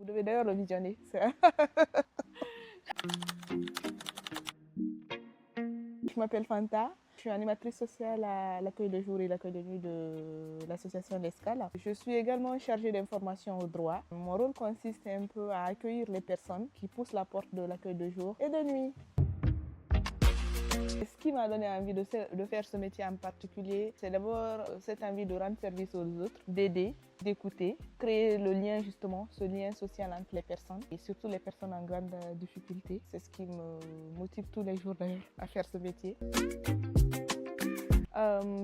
Vous devez d'ailleurs le visionner. Je m'appelle Fanta. Je suis animatrice sociale à l'accueil de jour et l'accueil de nuit de l'association L'Escale. Je suis également chargée d'information au droit. Mon rôle consiste un peu à accueillir les personnes qui poussent la porte de l'accueil de jour et de nuit. Ce qui m'a donné envie de faire ce métier en particulier, c'est d'abord cette envie de rendre service aux autres, d'aider, d'écouter, créer le lien justement, ce lien social entre les personnes et surtout les personnes en grande difficulté. C'est ce qui me motive tous les jours d'ailleurs à faire ce métier.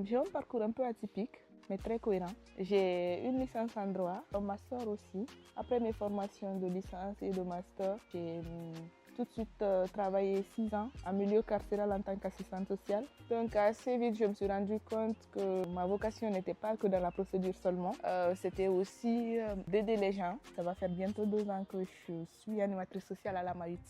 J'ai un parcours un peu atypique, mais très cohérent. J'ai une licence en droit, un master aussi. Après mes formations de licence et de master, j'ai tout de suite travaillé 6 ans en milieu carcéral en tant qu'assistante sociale. Donc assez vite, je me suis rendu compte que ma vocation n'était pas que dans la procédure seulement. C'était aussi d'aider les gens. Ça va faire bientôt 2 ans que je suis animatrice sociale à la Maït.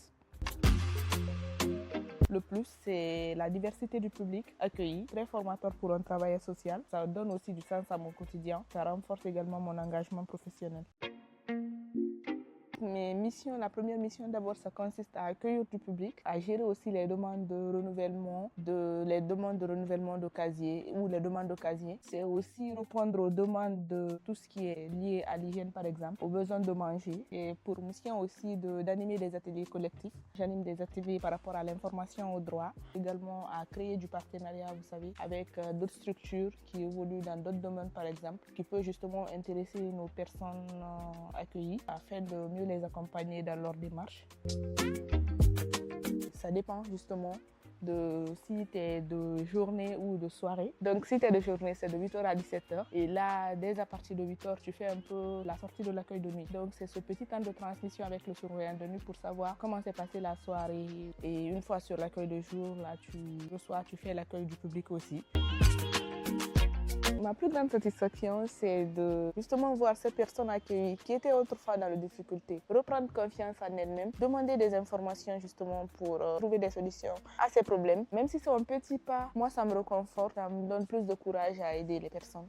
Le plus, c'est la diversité du public accueilli, très formateur pour un travail social. Ça donne aussi du sens à mon quotidien. Ça renforce également mon engagement professionnel. Mes missions, la première mission d'abord, ça consiste à accueillir du public, à gérer aussi les demandes de renouvellement, de casier ou les demandes de casier. C'est aussi répondre aux demandes de tout ce qui est lié à l'hygiène par exemple, aux besoins de manger. Et pour mission aussi d'animer des ateliers collectifs. J'anime des ateliers par rapport à l'information au droit, également à créer du partenariat, vous savez, avec d'autres structures qui évoluent dans d'autres domaines par exemple, qui peut justement intéresser nos personnes accueillies afin de mieux les accompagner dans leur démarche. Ça dépend justement de si tu es de journée ou de soirée. Donc si tu es de journée, c'est de 8h à 17h. Et là, dès à partir de 8h, tu fais un peu la sortie de l'accueil de nuit. Donc c'est ce petit temps de transmission avec le surveillant de nuit pour savoir comment s'est passée la soirée. Et une fois sur l'accueil de jour, là, le soir, tu fais l'accueil du public aussi. Ma plus grande satisfaction, c'est de justement voir ces personnes accueillies qui étaient autrefois dans les difficultés reprendre confiance en elles-mêmes, demander des informations justement pour trouver des solutions à ces problèmes. Même si c'est un petit pas, moi ça me réconforte, ça me donne plus de courage à aider les personnes.